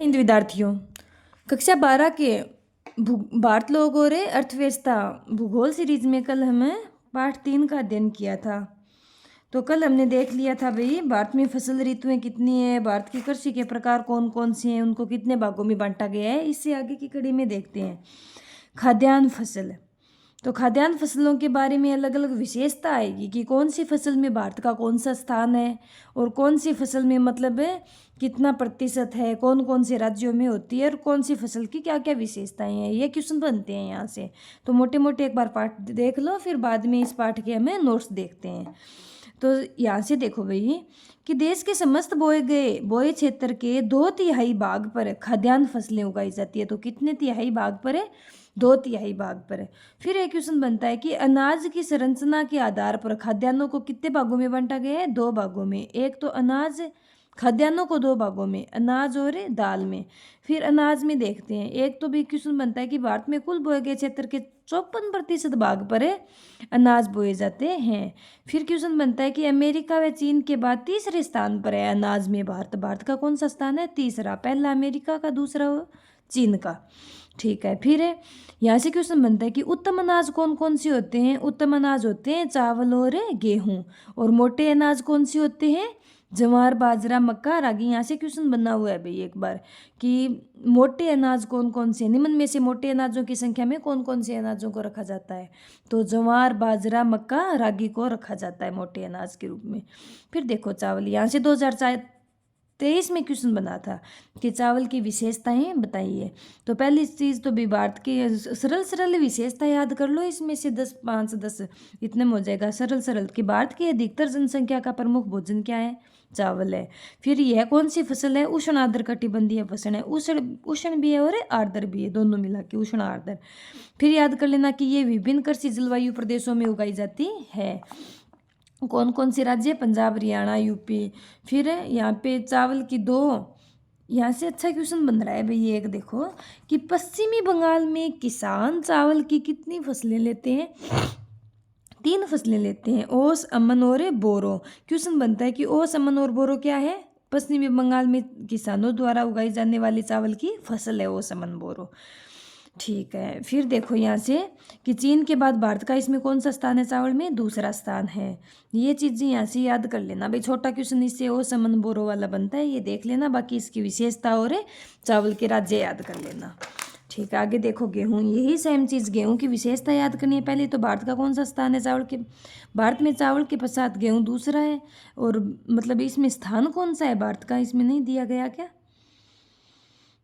हिंद विद्यार्थियों, कक्षा 12 के भारत लोग और अर्थव्यवस्था भूगोल सीरीज में कल हमें पाठ 3 का अध्ययन किया था। तो कल हमने देख लिया था भाई भारत में फसल ऋतुएं कितनी है, भारत की कृषि के प्रकार कौन कौन से हैं, उनको कितने भागों में बांटा गया है। इससे आगे की कड़ी में देखते हैं खाद्यान्न फसल। तो खाद्यान्न फसलों के बारे में अलग अलग विशेषता आएगी कि कौन सी फसल में भारत का कौन सा स्थान है और कौन सी फसल में मतलब है कितना प्रतिशत है, कौन कौन से राज्यों में होती है और कौन सी फसल की क्या क्या विशेषताएं हैं। ये क्वेश्चन बनते हैं यहाँ से। तो मोटे मोटे एक बार पाठ देख लो, फिर बाद में इस पाठ के हमें नोट्स देखते हैं। तो यहाँ से देखो भाई कि देश के समस्त बोए क्षेत्र के 2/3 भाग पर खाद्यान्न फसलें उगाई जाती है। तो कितने तिहाई भाग पर है? 2/3 भाग पर है। फिर एक क्वेश्चन बनता है कि अनाज की संरचना के आधार पर खाद्यान्नों को कितने भागों में बांटा गया है? 2 भागों में। एक तो अनाज, खाद्यान्नों को 2 भागों में, अनाज और दाल में। फिर अनाज में देखते हैं, एक तो भी क्वेश्चन बनता है कि भारत में कुल बोए गए क्षेत्र के 54% भाग पर अनाज बोए जाते हैं। फिर क्वेश्चन बनता है कि अमेरिका व चीन के बाद तीसरे स्थान पर है अनाज में भारत। भारत का कौन सा स्थान है? तीसरा। पहला अमेरिका का, दूसरा चीन का। ठीक है। फिर यहाँ से क्वेश्चन बनता है कि उत्तम अनाज कौन कौन से होते हैं? उत्तम अनाज होते हैं चावल और गेहूं। और मोटे अनाज कौन से होते हैं? ज्वार, बाजरा, मक्का, रागी। यहाँ से क्वेश्चन बना हुआ है भाई एक बार कि मोटे अनाज कौन कौन से, निम्न में से मोटे अनाजों की संख्या में कौन कौन से अनाजों को रखा जाता है? तो ज्वार, बाजरा, मक्का, रागी को रखा जाता है मोटे अनाज के रूप में। फिर देखो चावल, यहाँ से 2023 में क्वेश्चन बना था कि चावल की विशेषताएं बताइए। तो पहली चीज़ तो भी भारत की सरल सरल विशेषता याद कर लो, इसमें से 10 5 10 इतने में हो जाएगा। सरल सरल कि भारत की अधिकतर जनसंख्या का प्रमुख भोजन क्या है? चावल है। फिर यह कौन सी फसल है? उष्ण आर्द्र कटिबंधीय फसल है। उष्ण भी है और आर्द्र भी है, दोनों मिला के उष्ण आर्द्र। फिर याद कर लेना कि ये विभिन्न कृषि जलवायु प्रदेशों में उगाई जाती है। कौन कौन से राज्य? पंजाब, हरियाणा, यूपी। फिर यहाँ पे चावल की 2, यहाँ से अच्छा क्वेश्चन बन रहा है भाई ये एक देखो कि पश्चिमी बंगाल में किसान चावल की कितनी फसलें लेते हैं? 3 फसलें लेते हैं, ओस, अमन और बोरो। क्वेश्चन बनता है कि ओस, अमन और बोरो क्या है? पश्चिमी बंगाल में किसानों द्वारा उगाई जाने वाली चावल की फसल है ओस, अमन, बोरो। ठीक है। फिर देखो यहाँ से कि चीन के बाद भारत का इसमें कौन सा स्थान है? चावल में दूसरा स्थान है। ये चीज़ें यहाँ से याद कर लेना भाई। छोटा क्वेश्चन इससे ओ समन बोरो वाला बनता है, ये देख लेना। बाकी इसकी विशेषता और चावल के राज्य याद कर लेना। ठीक है। आगे देखो गेहूँ, यही सेम चीज़, गेहूँ की विशेषता याद करनी है पहले। तो भारत का कौन सा स्थान है चावल के? भारत में चावल के पश्चात गेहूँ दूसरा है। और मतलब इसमें स्थान कौन सा है भारत का? इसमें नहीं दिया गया क्या?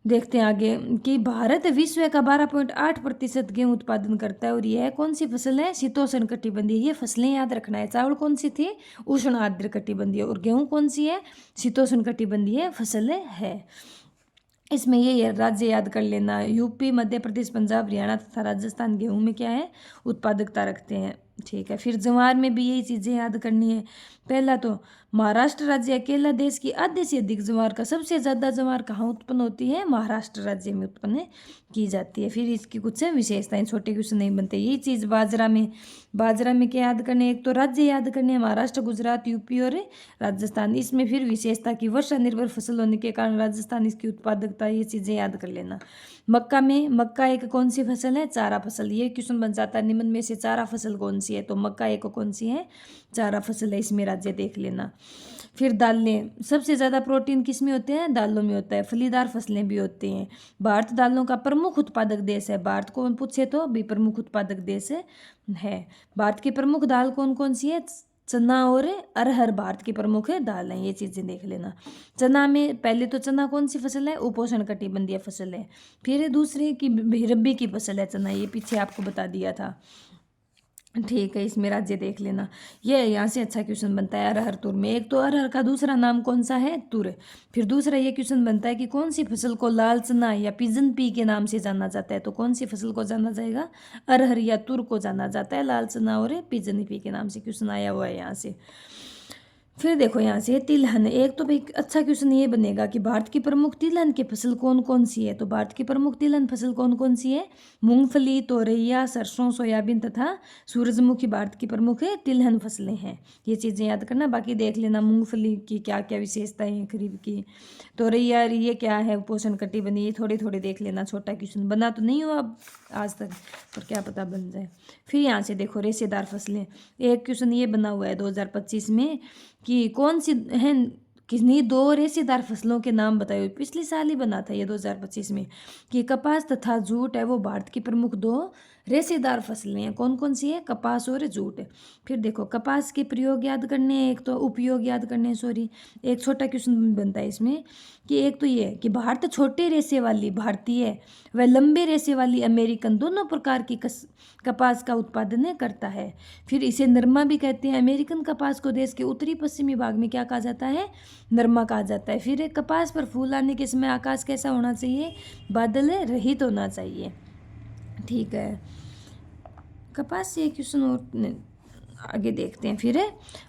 देखते हैं आगे कि भारत विश्व का 12.8% गेहूं उत्पादन करता है। और यह कौन सी फसल है? शीतोष्ण कटिबंधीय। ये फसलें याद रखना है। चावल कौन सी थी? उष्ण आर्द्र कटिबंधीय। और गेहूं कौन सी है? शीतोष्ण कटिबंधीय फसल है। इसमें ये राज्य याद कर लेना, यूपी, मध्य प्रदेश, पंजाब, हरियाणा तथा राजस्थान गेहूं में क्या है? उत्पादकता रखते हैं। ठीक है। फिर ज्वार में भी यही चीज़ें याद करनी है। पहला तो महाराष्ट्र राज्य अकेला देश की आधे से अधिक ज्वार का, सबसे ज़्यादा ज्वार कहाँ उत्पन्न होती है? महाराष्ट्र राज्य में उत्पन्न की जाती है। फिर इसकी कुछ विशेषताएं, छोटे क्वेश्चन नहीं बनते। यही चीज़ बाजरा में क्या याद करने? एक तो राज्य याद करने हैं, महाराष्ट्र, गुजरात, यूपी और राजस्थान। इसमें फिर विशेषता की वर्षा निर्भर फसल होने के कारण राजस्थान इसकी उत्पादकता, ये चीज़ें याद कर लेना। मक्का एक कौन सी फसल है? चारा फसल। ये क्वेश्चन बन जाता है, निम्न में से चारा फसल कौन सी है? तो मक्का एक कौन सी है? चारा फसल है। इसमें राज्य देख लेना। फिर दालें, सबसे ज़्यादा प्रोटीन किस में होते हैं? दालों में होता है। फलीदार फसलें भी होती हैं। भारत दालों का प्रमुख उत्पादक देश है। भारत को पूछे तो भी प्रमुख उत्पादक देश है। भारत की प्रमुख दाल कौन कौन सी है? चना और अरहर भारत की प्रमुख दाल है। ये चीज़ें देख लेना। चना में पहले तो चना कौन सी फसल है? उपोष्ण कटिबंधीय फसल है। फिर दूसरी की रब्बी की फसल है चना, ये पीछे आपको बता दिया था। ठीक है। इसमें राज्य देख लेना। ये यहाँ से अच्छा क्वेश्चन बनता है अरहर तुर में। एक तो अरहर का दूसरा नाम कौन सा है? तुर। फिर दूसरा ये क्वेश्चन बनता है कि कौन सी फसल को लाल चना या पिजन पी के नाम से जाना जाता है? तो कौन सी फसल को जाना जाएगा? अरहर या तुर को जाना जाता है लाल चना और पिजन पी के नाम से। क्वेश्चन आया हुआ है यहाँ से। फिर देखो यहाँ से तिलहन, एक तो भाई अच्छा क्वेश्चन ये बनेगा कि भारत की प्रमुख तिलहन की फसल कौन कौन सी है। तो भारत की प्रमुख तिलहन फसल कौन कौन सी है? मूंगफली, तोरैया, सरसों, सोयाबीन तथा सूरजमुखी भारत की प्रमुख तिलहन फसलें हैं। ये चीज़ें याद करना। बाकी देख लेना मूंगफली की क्या क्या विशेषताएं हैं खरीफ की। तोरैया ये क्या है? पोषण कटिबंधीय। ये थोड़े थोड़े देख लेना। छोटा क्वेश्चन बना तो नहीं हो अब आज तक, पर क्या पता बन जाए। फिर यहाँ से देखो रेशेदार फसलें, एक क्वेश्चन ये बना हुआ है 2025 में कि कौन सी है, कितनी दो रेशेदार फसलों के नाम बताए। पिछले साल ही बना था ये 2025 में, कि कपास तथा जूट है वो भारत की प्रमुख दो रेशेदार फसलें हैं। कौन कौन सी है? कपास और जूट। फिर देखो कपास के प्रयोग याद करने हैं, एक तो उपयोग याद करने हैं, सॉरी। एक छोटा क्वेश्चन बनता है इसमें कि एक तो ये कि भारत छोटे रेशे वाली भारतीय व लंबे रेशे वाली अमेरिकन दोनों प्रकार की कपास का उत्पादन करता है। फिर इसे नरमा भी कहते हैं। अमेरिकन कपास को देश के उत्तरी पश्चिमी भाग में क्या कहा जाता है? नरमा कहा जाता है। फिर कपास पर फूल आने के समय आकाश कैसा होना चाहिए? बादल रहित होना चाहिए। ठीक है, कपास से क्वेश्चन और आगे देखते हैं। फिर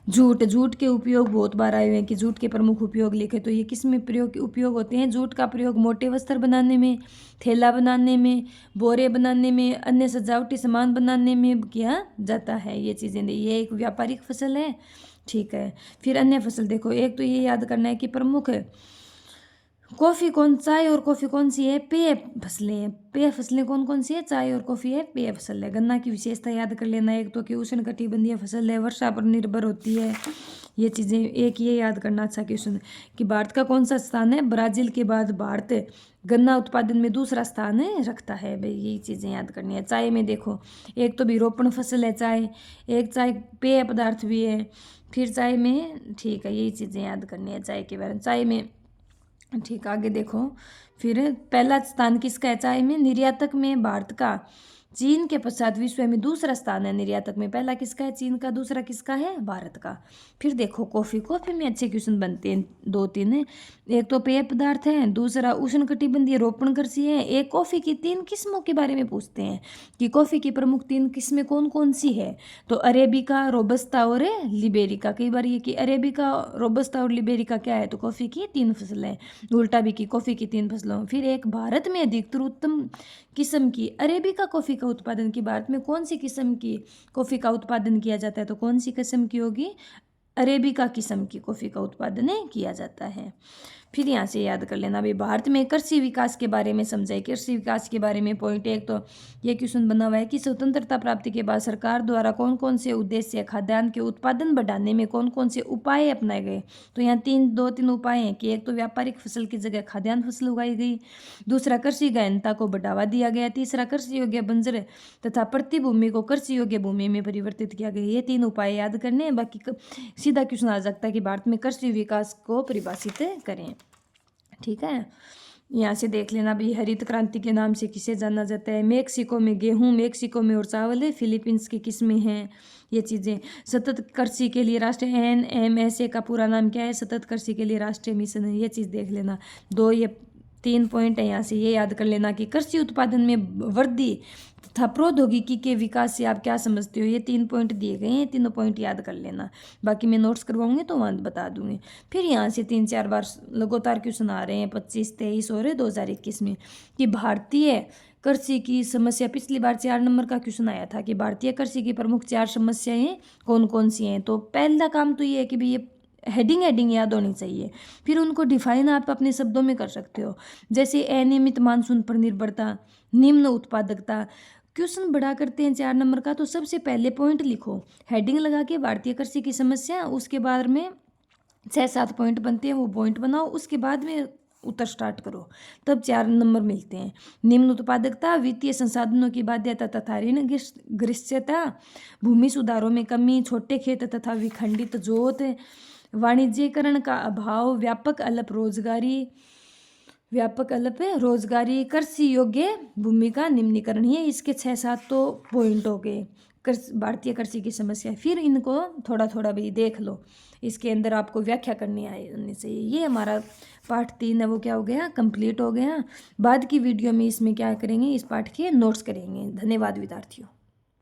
जूट, जूट के उपयोग बहुत बार आए हुए हैं कि जूट के प्रमुख उपयोग लिखे। तो ये किस में उपयोग होते हैं? जूट का प्रयोग मोटे वस्त्र बनाने में, थैला बनाने में, बोरे बनाने में, अन्य सजावटी सामान बनाने में किया जाता है। ये चीज़ें, ये एक व्यापारिक फसल है। ठीक है, फिर अन्य फसल देखो, एक तो ये याद करना है कि प्रमुख कॉफ़ी कौन, चाय और कॉफ़ी कौन सी है? पेय फसलें हैं। पेय फसलें कौन कौन सी है? चाय और कॉफ़ी है पेय फसल है। गन्ना की विशेषता याद कर लेना, एक तो कि उष्ण कटिबंधीय फसल है, वर्षा पर निर्भर होती है। ये चीज़ें, एक ये याद करना अच्छा क्वेश्चन कि भारत का कौन सा स्थान है? ब्राज़ील के बाद भारत गन्ना उत्पादन में दूसरा स्थान रखता है। भाई यही चीज़ें याद करनी है। चाय में देखो, एक तो भी रोपण फसल है चाय, एक चाय पेय पदार्थ भी है। फिर चाय में, ठीक है, यही चीज़ें याद करनी है चाय के बारे में। चाय में, ठीक, आगे देखो। फिर पहला स्थान किसका है चाय में? निर्यातक में भारत का। चीन के पश्चात विश्व में दूसरा स्थान है निर्यातक में। पहला किसका है? चीन का। दूसरा किसका है? भारत का। फिर देखो कॉफ़ी, कॉफ़ी में अच्छे क्वेश्चन बनते हैं दो तीन। एक तो पेय पदार्थ है, दूसरा उष्ण कटिबंधीय रोपण कृषि है, एक कॉफ़ी की 3 किस्मों के बारे में पूछते हैं कि कॉफ़ी की प्रमुख 3 किस्में कौन कौन सी है। तो अरेबिका, रोबस्ता और लिबेरिका। कई बार ये कि अरेबिका, रोबस्ता और लिबेरिका क्या है? तो कॉफ़ी की 3 फसलें। उल्टा भी कि कॉफ़ी की 3 फसलों। फिर एक भारत में अधिकतर उत्तम किस्म की अरेबिका कॉफ़ी का उत्पादन की, भारत में कौन सी किस्म की कॉफ़ी का उत्पादन किया जाता है? तो कौन सी किस्म की होगी? अरेबिका किस्म की कॉफ़ी का उत्पादन किया जाता है। फिर यहाँ से याद कर लेना भाई, भारत में कृषि विकास के बारे में समझाए। कृषि विकास के बारे में पॉइंट एक तो ये क्वेश्चन बना हुआ है कि स्वतंत्रता प्राप्ति के बाद सरकार द्वारा कौन कौन से उद्देश्य खाद्यान्न के उत्पादन बढ़ाने में कौन कौन से उपाय अपनाए गए। तो यहाँ दो तीन उपाय हैं कि एक तो व्यापारिक फसल की जगह खाद्यान्न फसल उगाई गई, दूसरा कृषि गहनता को बढ़ावा दिया गया, तीसरा कृषि योग्य बंजर तथा प्रतिभूमि को कृषि योग्य भूमि में परिवर्तित किया गया। ये 3 उपाय याद करने हैं। बाकी सीधा क्वेश्चन आ सकता है कि भारत में कृषि विकास को परिभाषित करें। ठीक है, यहाँ से देख लेना भी, हरित क्रांति के नाम से किसे जाना जाता है? मेक्सिको में गेहूं, मेक्सिको में और चावल है, फिलीपींस की किस्में हैं। ये चीज़ें, सतत कृषि के लिए राष्ट्रीय NMSA का पूरा नाम क्या है? सतत कृषि के लिए राष्ट्रीय मिशन है। ये चीज़ देख लेना। ये 3 पॉइंट है, यहाँ से ये याद कर लेना कि कृषि उत्पादन में वृद्धि तथा प्रौद्योगिकी के विकास से आप क्या समझते हो। ये 3 पॉइंट दिए गए हैं, 3 पॉइंट याद कर लेना। बाकी मैं नोट्स करवाऊंगी तो वहाँ बता दूंगी। फिर यहाँ से 3-4 बार लगातार क्वेश्चन आ रहे हैं 25, 23 और 2021 में कि भारतीय कृषि की समस्या। पिछली बार 4 नंबर का क्वेश्चन आया था कि भारतीय कृषि की प्रमुख 4 समस्याएं कौन कौन सी हैं। तो पहला काम तो ये है कि भाई ये हेडिंग याद होनी चाहिए। फिर उनको डिफाइन आप अपने शब्दों में कर सकते हो, जैसे अनियमित मानसून पर निर्भरता, निम्न उत्पादकता। क्वेश्चन बड़ा करते हैं 4 नंबर का, तो सबसे पहले पॉइंट लिखो, हेडिंग लगा के भारतीय कृषि की समस्या, उसके बाद में 6-7 पॉइंट बनते हैं, वो पॉइंट बनाओ, उसके बाद में उत्तर स्टार्ट करो, तब 4 नंबर मिलते हैं। निम्न उत्पादकता, वित्तीय संसाधनों की बाध्यता तथा ऋण ग्रस्तता, भूमि सुधारों में कमी, छोटे खेत तथा विखंडित जोत, वाणिज्यीकरण का अभाव, व्यापक अल्प रोजगारी, कृषि योग्य भूमि का निम्नीकरण। ये इसके 6-7 तो पॉइंट हो गए भारतीय कृषि की समस्या। फिर इनको थोड़ा थोड़ा भी देख लो, इसके अंदर आपको व्याख्या करनी आनी चाहिए। ये हमारा पार्ट 3 है, वो क्या हो गया? कंप्लीट हो गया। बाद की वीडियो में इसमें क्या करेंगे? इस पाठ के नोट्स करेंगे। धन्यवाद विद्यार्थियों।